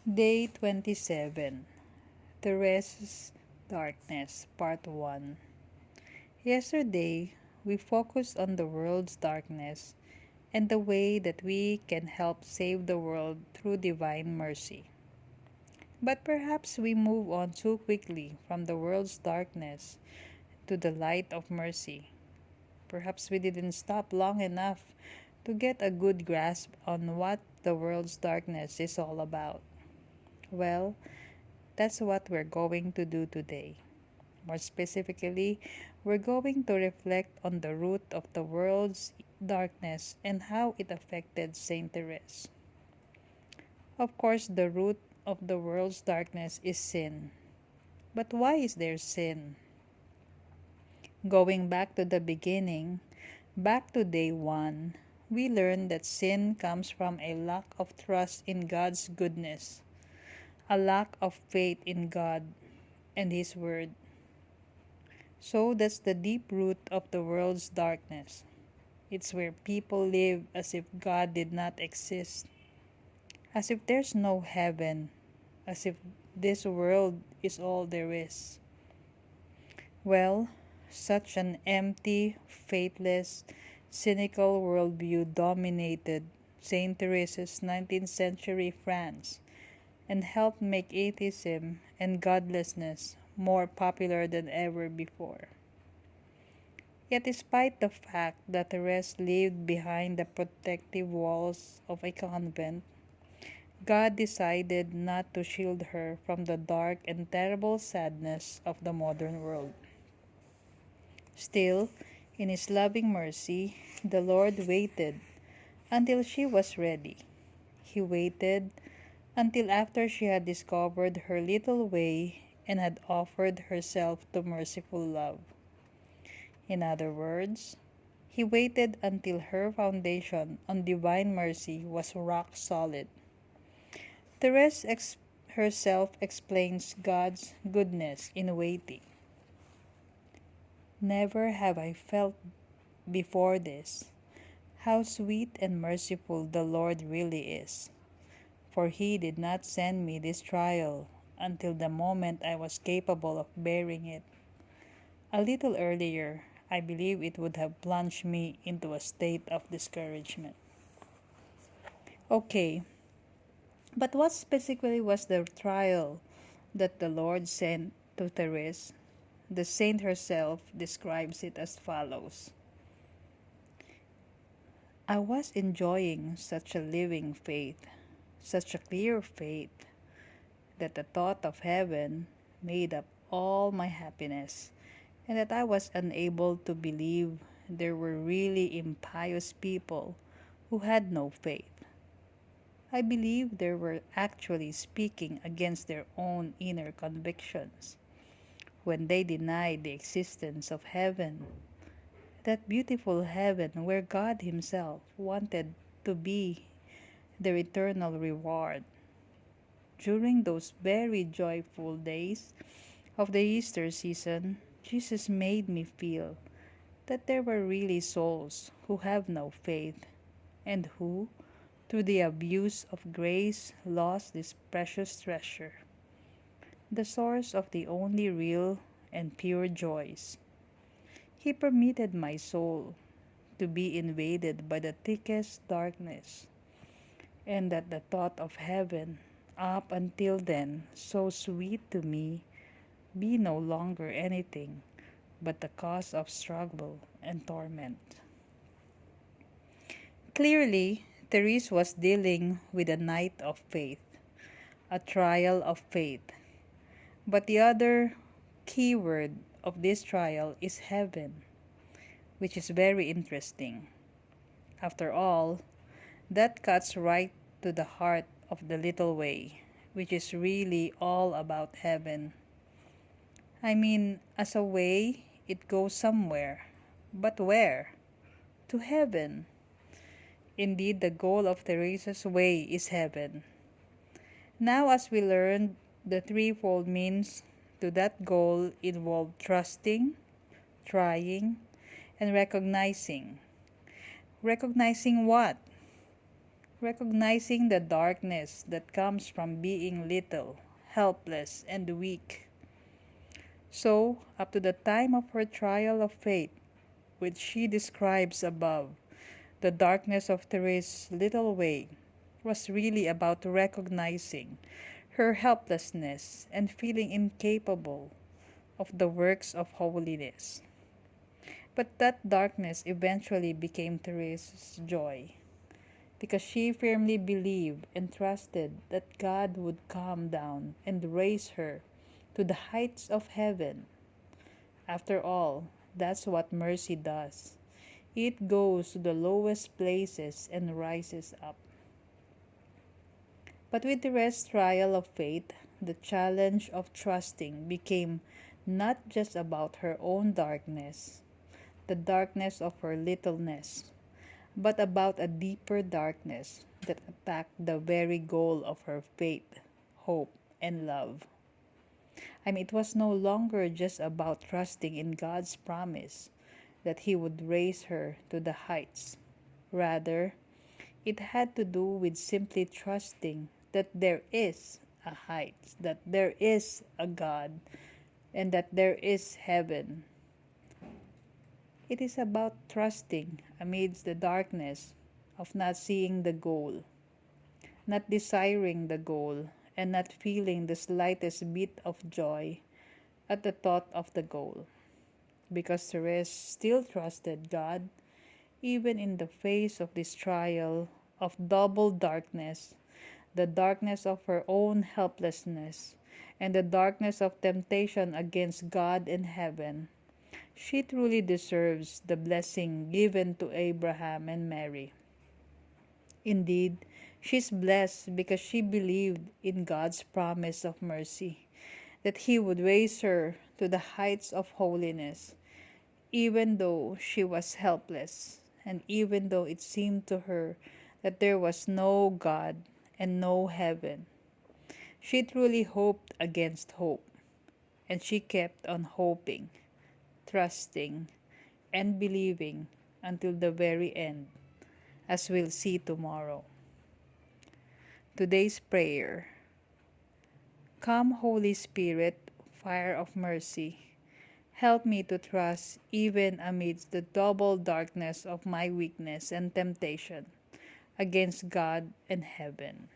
Day 27, Therese's Darkness, Part 1. Yesterday, we focused on the world's darkness and the way that we can help save the world through divine mercy. But perhaps we move on too quickly from the world's darkness to the light of mercy. Perhaps we didn't stop long enough to get a good grasp on what the world's darkness is all about. Well, that's what we're going to do today. More specifically, we're going to reflect on the root of the world's darkness and how it affected Saint Therese. Of course, the root of the world's darkness is sin. But why is there sin? Going back to the beginning, back to day 1, we learned that sin comes from a lack of trust in God's goodness, a lack of faith in God and His Word. So that's the deep root of the world's darkness. It's where people live as if God did not exist, as if there's no heaven, as if this world is all there is. Well, such an empty, faithless, cynical worldview dominated Saint Therese's 19th century France and helped make atheism and godlessness more popular than ever before. Yet despite the fact that Therese lived behind the protective walls of a convent, God decided not to shield her from the dark and terrible sadness of the modern world. Still, in His loving mercy, the Lord waited until she was ready. He waited until after she had discovered her little way and had offered herself to merciful love. In other words, He waited until her foundation on divine mercy was rock solid. Therese herself explains God's goodness in waiting. Never have I felt before this how sweet and merciful the Lord really is. For He did not send me this trial until the moment I was capable of bearing it. A little earlier, I believe it would have plunged me into a state of discouragement. Okay, but what specifically was the trial that the Lord sent to Therese? The saint herself describes it as follows. I was enjoying such a living faith, such a clear faith, that the thought of heaven made up all my happiness, and that I was unable to believe there were really impious people who had no faith. I believed they were actually speaking against their own inner convictions when they denied the existence of heaven, that beautiful heaven where God Himself wanted to be their eternal reward. During those very joyful days of the Easter season, Jesus made me feel that there were really souls who have no faith and who, through the abuse of grace, lost this precious treasure, the source of the only real and pure joys. He permitted my soul to be invaded by the thickest darkness, and that the thought of heaven, up until then so sweet to me, be no longer anything but the cause of struggle and torment. Clearly, Therese was dealing with a night of faith, a trial of faith. But the other key word of this trial is heaven, which is very interesting. After all, that cuts right to the heart of the little way, which is really all about heaven. I mean, as a way, it goes somewhere. But where? To heaven. Indeed, the goal of Therese's way is heaven. Now, as we learned, the threefold means to that goal involve trusting, trying, and recognizing. Recognizing what? recognizing the darkness that comes from being little, helpless, and weak. So, up to the time of her trial of faith, which she describes above, the darkness of Therese's little way was really about recognizing her helplessness and feeling incapable of the works of holiness. But that darkness eventually became Therese's joy because she firmly believed and trusted that God would come down and raise her to the heights of heaven. After all, that's what mercy does. It goes to the lowest places and rises up. But with the rest trial of faith, the challenge of trusting became not just about her own darkness, the darkness of her littleness, but about a deeper darkness that attacked the very goal of her faith, hope, and love. It was no longer just about trusting in God's promise that He would raise her to the heights. Rather, it had to do with simply trusting that there is a height, that there is a God, and that there is heaven. It is about trusting amidst the darkness of not seeing the goal, not desiring the goal, and not feeling the slightest bit of joy at the thought of the goal. Because Therese still trusted God, even in the face of this trial of double darkness, the darkness of her own helplessness, and the darkness of temptation against God and heaven. She truly deserves the blessing given to Abraham and Mary. Indeed, she's blessed because she believed in God's promise of mercy, that He would raise her to the heights of holiness, even though she was helpless, and even though it seemed to her that there was no God and no heaven. She truly hoped against hope, and she kept on hoping, trusting, and believing until the very end, as we'll see tomorrow. Today's prayer. Come, Holy Spirit, fire of mercy. Help me to trust even amidst the double darkness of my weakness and temptation against God and heaven.